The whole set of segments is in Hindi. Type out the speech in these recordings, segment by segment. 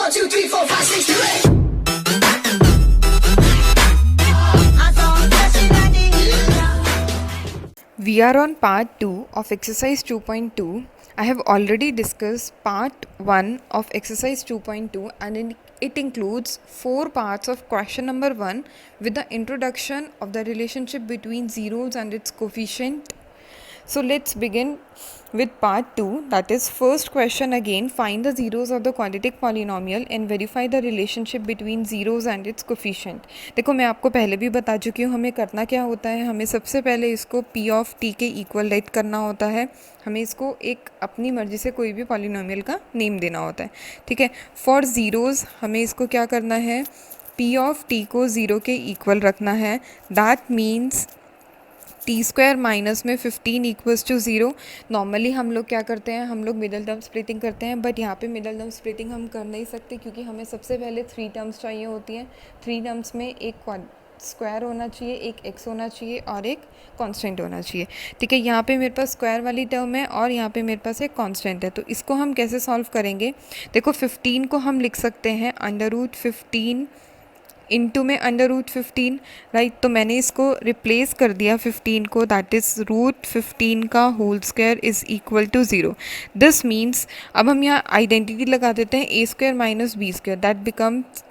1, 2, 3, 4, 5, 6, 7, 8. We are on part 2 of exercise 2.2. I have already discussed part 1 of exercise 2.2 and it includes 4 parts of question number 1 with the introduction of the relationship between zeros and its coefficient. So let's begin with part 2, that is first question again, find the zeros of the quadratic polynomial and verify the relationship between zeros and its coefficient. देखो मैं आपको पहले भी बता चुकी हूँ हमें करना क्या होता है, हमें सबसे पहले इसको p ऑफ t के इक्वल लेट करना होता है, हमें इसको एक अपनी मर्जी से कोई भी पॉलिनोमियल का नेम देना होता है, ठीक है। फॉर ज़ीरोज़ हमें इसको क्या करना है, p ऑफ t को ज़ीरो के इक्वल रखना है, that means T square minus में 15 इक्वल्स टू ज़ीरो। नॉर्मली हम लोग क्या करते हैं, हम लोग मिडल टर्म स्प्लिटिंग करते हैं, बट यहाँ पे मिडल टर्म स्प्लिटिंग हम कर नहीं सकते क्योंकि हमें सबसे पहले 3 टर्म्स चाहिए होती हैं। 3 टर्म्स में एक स्क्वायर होना चाहिए, एक एक्स होना चाहिए और एक कांस्टेंट होना चाहिए, ठीक है। यहाँ पे मेरे पास स्क्वायर वाली टर्म है और यहाँ पे मेरे पास एक कांस्टेंट है, तो इसको हम कैसे सॉल्व करेंगे। देखो 15 को हम लिख सकते हैं √15 इंटू में √15, राइट। तो मैंने इसको रिप्लेस कर दिया 15 को, दैट इज़ √15 का whole square is equal to zero. This means अब हम यहाँ आइडेंटिटी लगा देते हैं a square minus B square, that becomes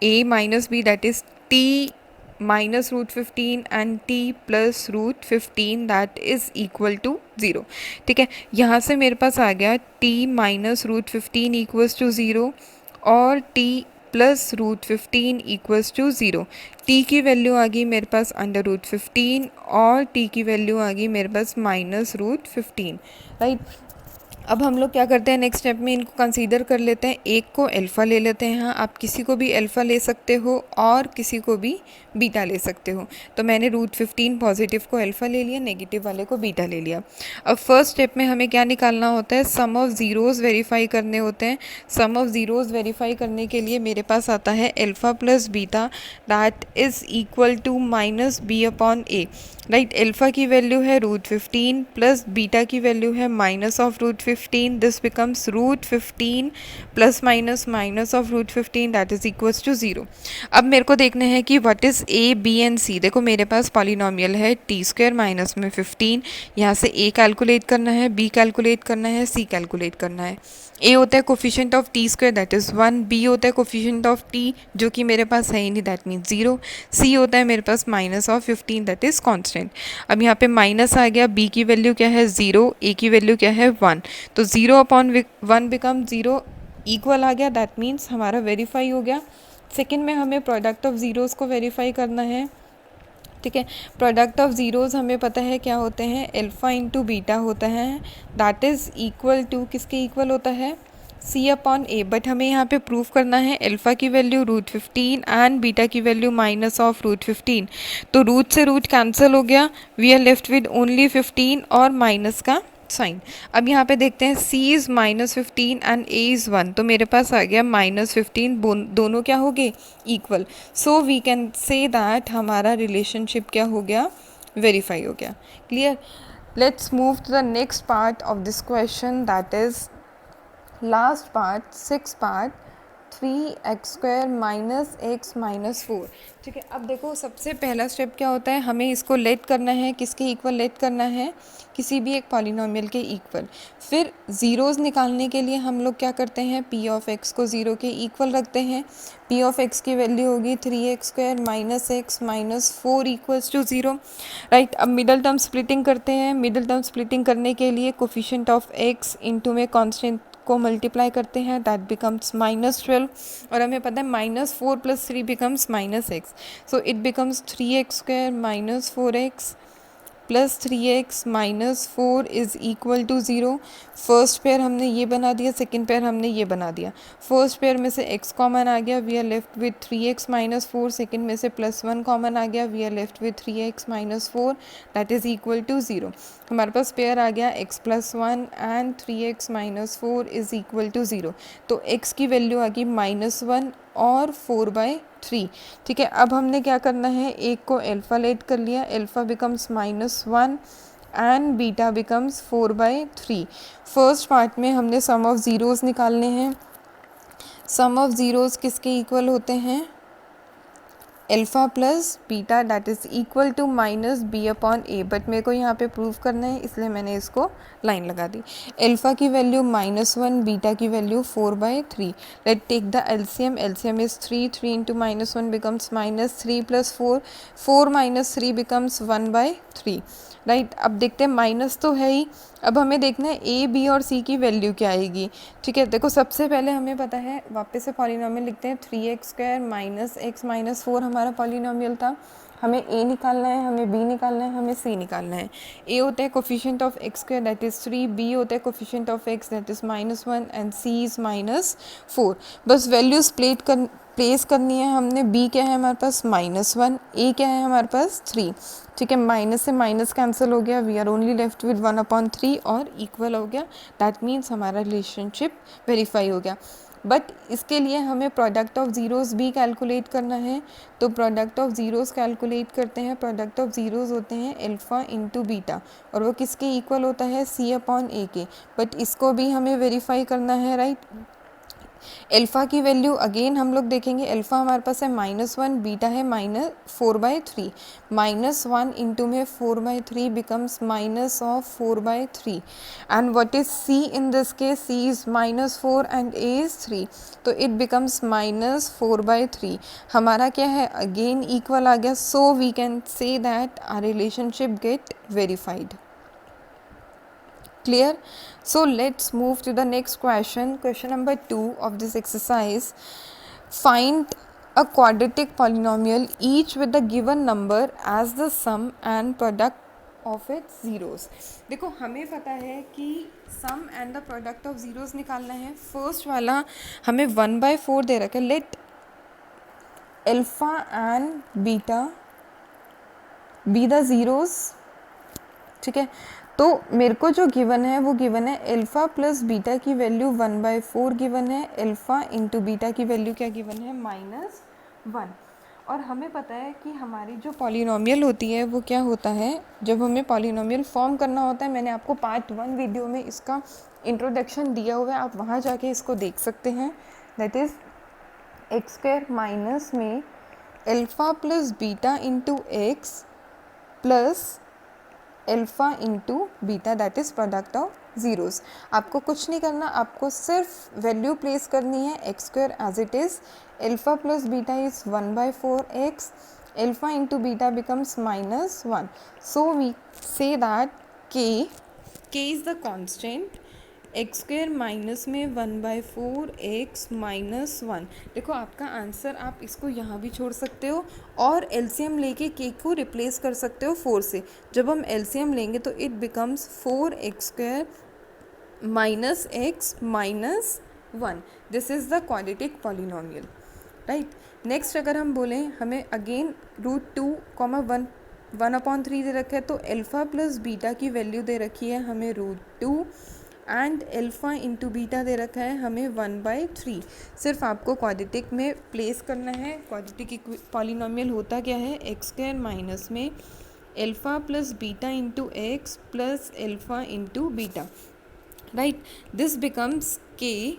a minus B, that is t minus √15 and t plus √15 that is equal to zero, ठीक है। यहाँ से मेरे पास आ गया t minus √15 equals to zero और t plus √15 equals to zero. t की वैल्यू आ गई मेरे पास √15 और t की वैल्यू आ गई मेरे पास माइनस √15, राइट। अब हम लोग क्या करते हैं, नेक्स्ट स्टेप में इनको कंसीडर कर लेते हैं, एक को अल्फ़ा ले लेते हैं। हाँ, आप किसी को भी अल्फ़ा ले सकते हो और किसी को भी बीटा ले सकते हो। तो मैंने √15 पॉजिटिव को अल्फ़ा ले लिया, नेगेटिव वाले को बीटा ले लिया। अब फर्स्ट स्टेप में हमें क्या निकालना होता है, सम ऑफ ज़ीरोज़ वेरीफाई करने होते हैं। सम ऑफ ज़ीरोज़ वेरीफाई करने के लिए मेरे पास आता है alpha plus beta that is equal to minus B upon A, right. Alpha की वैल्यू है √15 प्लस बीटा की वैल्यू है minus of √15, this becomes √15 plus minus minus of √15 that is equals to zero. अब मेरे को देखना है कि what is a b and c। देखो मेरे पास पॉलिनोमियल है टी स्क्वायर माइनस में 15, यहाँ से a कैलकुलेट करना है, b कैलकुलेट करना है, c कैलकुलेट करना है। a होता है coefficient of T square that is 1, b होता है कोफिशिएंट ऑफ t जो कि मेरे पास है ही नहीं दैट मीन्स 0, c होता है मेरे पास minus of 15 that is constant. अब यहाँ पे माइनस आ गया, b की वैल्यू क्या है 0, a की वैल्यू क्या है 1, तो 0 अपॉन 1 बिकम 0 इक्वल आ गया, दैट मीन्स हमारा वेरीफाई हो गया। सेकेंड में हमें प्रोडक्ट ऑफ ज़ीरोज़ को वेरीफाई करना है, ठीक है। प्रोडक्ट ऑफ ज़ीरोज़ हमें पता है क्या होते हैं, अल्फ़ा इंटू बीटा होता है, दैट इज़ इक्वल टू किसके इक्वल होता है, c अपॉन a। बट हमें यहाँ पे प्रूफ करना है अल्फ़ा की वैल्यू √15 एंड बीटा की वैल्यू माइनस ऑफ √15, तो रूट से रूट कैंसिल हो गया, we are left with only 15 और माइनस का साइन। अब यहाँ पे देखते हैं c is -15 and a is 1, तो मेरे पास आ गया -15, दोनों क्या हो गए equal, so we can say that हमारा रिलेशनशिप क्या हो गया, वेरीफाई हो गया। Clear. Let's move to the next part of this question that is last part, 6 part, 3x² minus x minus 4, ठीक है। अब देखो सबसे पहला स्टेप क्या होता है, हमें इसको लेट करना है, किसके इक्वल लेट करना है, किसी भी एक पॉलिनोमियल के इक्वल। फिर ज़ीरोज़ निकालने के लिए हम लोग क्या करते हैं, p ऑफ x को 0 के इक्वल रखते हैं। p ऑफ x की वैल्यू होगी 3x² minus x minus 4 equals to 0, right. अब मिडल टर्म स्प्लिटिंग करते हैं। मिडल टर्म स्प्लिटिंग करने के लिए कोफिशिएंट ऑफ x इंटू में कांस्टेंट को मल्टीप्लाई करते हैं, दैट बिकम्स -12, और हमें पता है -4 + 3 becomes -x, so it becomes 3x² minus 4x plus 3x minus 4 is equal to 0। First pair हमने ये बना दिया, सेकंड पेयर हमने ये बना दिया। फर्स्ट पेयर में से x कॉमन आ गया, we are left with 3x minus 4, second में से +1 कॉमन आ गया, we are left with 3x minus 4 that is equal to 0। हमारे पास पेयर आ गया x + 1 and 3x minus 4 is equal to 0, तो x की वैल्यू आ गई -1 और 4/3, ठीक है। अब हमने क्या करना है, एक को अल्फ़ा लेट कर लिया, alpha becomes -1 and beta becomes 4/3। First part में हमने सम ऑफ ज़ीरोज़ निकालने हैं। सम ऑफ ज़ीरोज़ किसके इक्वल होते हैं, alpha plus beta that is equal to minus B upon A, but मेरे को यहाँ पे प्रूव करना है इसलिए मैंने इसको लाइन लगा दी। अल्फ़ा की वैल्यू -1, बीटा की value 4/3। Let take the LCM, LCM is 3 into -1 becomes -3 + 4, 4 - 3 becomes 1/3, right. अब देखते हैं, माइनस तो है ही, अब हमें देखना है ए बी और सी की वैल्यू क्या आएगी। ठीक है, देखो सबसे पहले हमें पता है, वापस से पॉलिनॉमियल लिखते हैं, 3x² - x - 4 हमारा पॉलिनॉमियल था। हमें ए निकालना है, हमें बी निकालना है, हमें सी निकालना है। ए होता है coefficient of x² that is 3, B होता है coefficient of x that is -1 and C is -4। बस वैल्यूज़ प्लेस करनी है हमने। b क्या है हमारे पास -1, a क्या है हमारे पास 3। ठीक है, माइनस से माइनस कैंसिल हो गया, we are only left with 1/3 और इक्वल हो गया, दैट मीन्स हमारा रिलेशनशिप वेरीफाई हो गया। बट इसके लिए हमें प्रोडक्ट ऑफ ज़ीरोज़ भी कैलकुलेट करना है, तो प्रोडक्ट ऑफ ज़ीरोज़ कैलकुलेट करते हैं। प्रोडक्ट ऑफ ज़ीरोज़ होते हैं अल्फ़ा इंटू बीटा, और वो किसके इक्वल होता है, c अपॉन a के। बट इसको भी हमें वेरीफाई करना है, राइट। अल्फ़ा की वैल्यू अगेन हम लोग देखेंगे, अल्फ़ा हमारे पास है -1, बीटा है -4/3, -1 इंटू में 4/3 becomes -4/3, and what is c in this case, c is -4 and a is 3, तो इट बिकम्स -4/3। हमारा क्या है, अगेन इक्वल आ गया, so we can say that our relationship get verified. Clear? So let's move to the next question. Question number 2 of this exercise. Find a quadratic polynomial each with the given number as the sum and product of its zeros. देखो हमें पता है कि sum and the product of zeros निकालना है। फर्स्ट वाला हमें 1/4 दे रखा है। Late alpha and beta be the zeros. ठीक है, तो मेरे को जो गिवन है वो गिवन है अल्फ़ा प्लस बीटा की वैल्यू 1/4 गिवन है, अल्फ़ा इंटू बीटा की वैल्यू क्या गिवन है, -1। और हमें पता है कि हमारी जो पॉलिनॉमियल होती है वो क्या होता है, जब हमें पॉलिनॉमियल फॉर्म करना होता है, मैंने आपको पार्ट 1 वीडियो में इसका इंट्रोडक्शन दिया हुआ है, आप वहाँ जाके इसको देख सकते हैं। दैट इज़ x² माइनस में alpha plus beta into x plus alpha into beta that is product of zeros. आपको कुछ नहीं करना, आपको सिर्फ वैल्यू प्लेस करनी है, x² as it is, alpha plus beta is 1/4x, alpha into beta becomes -1। So we say that k is the constant, x² minus में 1/4x -1। देखो आपका आंसर, आप इसको यहाँ भी छोड़ सकते हो और एलसीएम लेके k को रिप्लेस कर सकते हो 4 से। जब हम एलसीएम लेंगे तो it becomes 4x² -x -1। This is the quadratic polynomial, right. Next अगर हम बोलें, हमें अगेन √2, 1/3 दे रखा है, तो अल्फ़ा प्लस बीटा की वैल्यू दे रखी है हमें √2 एंड अल्फ़ा इंटू बीटा दे रखा है हमें 1/3। सिर्फ आपको क्वाड्रेटिक में प्लेस करना है। क्वाड्रेटिक पॉलिनॉमियल होता क्या है, x² माइनस में alpha plus beta into x plus alpha into beta, right. This becomes k।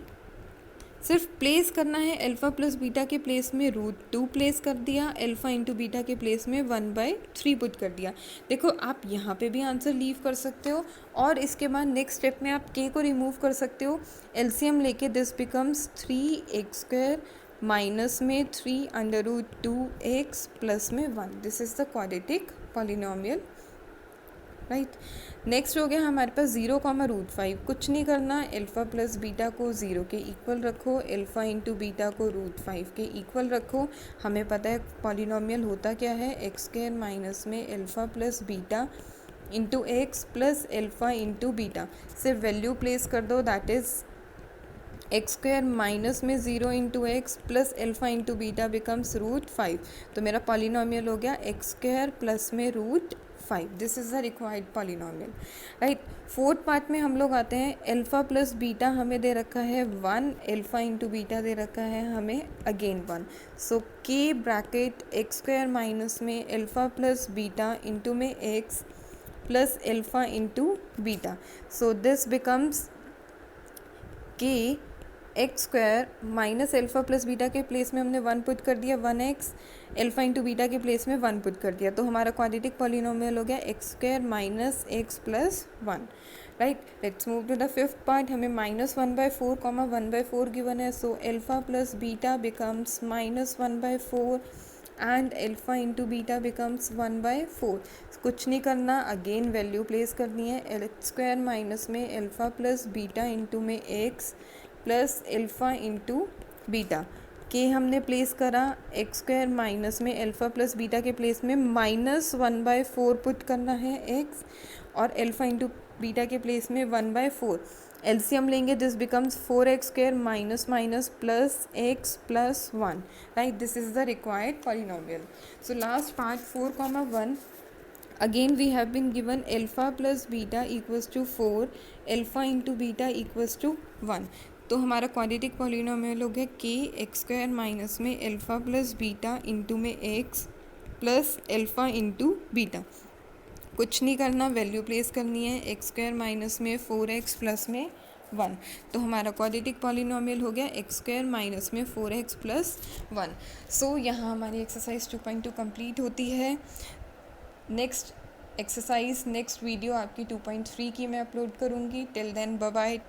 सिर्फ प्लेस करना है, अल्फ़ा प्लस बीटा के प्लेस में √2 प्लेस कर दिया, अल्फ़ा इंटू बीटा के प्लेस में 1/3 पुट कर दिया। देखो आप यहाँ पे भी आंसर लीव कर सकते हो और इसके बाद नेक्स्ट स्टेप में आप k को रिमूव कर सकते हो एलसीएम लेके। दिस बिकम्स 3x² माइनस में 3√2x प्लस में 1। This is the quadratic polynomial, right. Next हो गया हमारे पास 0, कुछ नहीं करना, अल्फ़ा प्लस बीटा को 0 के इक्वल रखो, अल्फ़ा इंटू बीटा को √5 के इक्वल रखो। हमें पता है पॉलिनॉमियल होता क्या है, x² माइनस में alpha plus beta into x plus alpha into beta. सिर्फ वैल्यू प्लेस कर दो, दैट इज़ x² माइनस में 0 into x plus alpha into beta becomes √5। तो मेरा पॉलिनॉमियल हो गया x² प्लस में √5। This is the required polynomial, right. Fourth part में हम लोग आते हैं, अल्फ़ा प्लस बीटा हमें दे रखा है 1, अल्फ़ा इंटू बीटा दे रखा है हमें अगेन 1। सो k ब्रैकेट x² माइनस में अल्फ़ा प्लस बीटा इंटू में x plus alpha into beta. So this becomes k x square minus alpha plus beta के प्लेस में हमने 1 पुट कर दिया, 1x एल्फ़ा इंटू बीटा के प्लेस में 1 पुट कर दिया, तो हमारा क्वाड्रेटिक पॉलिनोमियल हो गया x square minus x plus 1. Right, let's move to the fifth part. हमें -1/4 कॉमा 1/4 गिवन है, so alpha plus beta becomes -1/4 and alpha into beta becomes 1/4. कुछ नहीं करना, अगेन वैल्यू प्लेस करनी है. एक्स स्क्वायर माइनस में एल्फ़ा प्लस बीटा इंटू में x plus alpha into beta के हमने प्लेस करा. एक्स स्क्वायर माइनस में एल्फ़ा प्लस बीटा के प्लेस में -1/4 पुट करना है एक्स, और एल्फ़ा इंटू बीटा के प्लेस में 1/4. एलसीएम लेंगे, this becomes 4x square minus minus plus x plus 1. Right, this is the required polynomial. So last part 4,1. Again we have been given alpha plus beta equals to 4, alpha into beta equals to 1. तो हमारा क्वाड्रेटिक पॉलिनोमियल हो गया k एक्स स्क्वायर माइनस में अल्फ़ा प्लस बीटा इंटू में x plus alpha into beta. कुछ नहीं करना, वैल्यू प्लेस करनी है. एक्स स्क्वायर माइनस में 4x प्लस में 1, तो हमारा क्वाड्रेटिक पॉलिनोमियल हो गया एक्स स्क्वायर माइनस में 4x प्लस 1. सो यहाँ हमारी एक्सरसाइज 2.2 कंप्लीट होती है. नेक्स्ट एक्सरसाइज नेक्स्ट वीडियो आपकी 2.3 की मैं अपलोड करूँगी. Till then bye bye.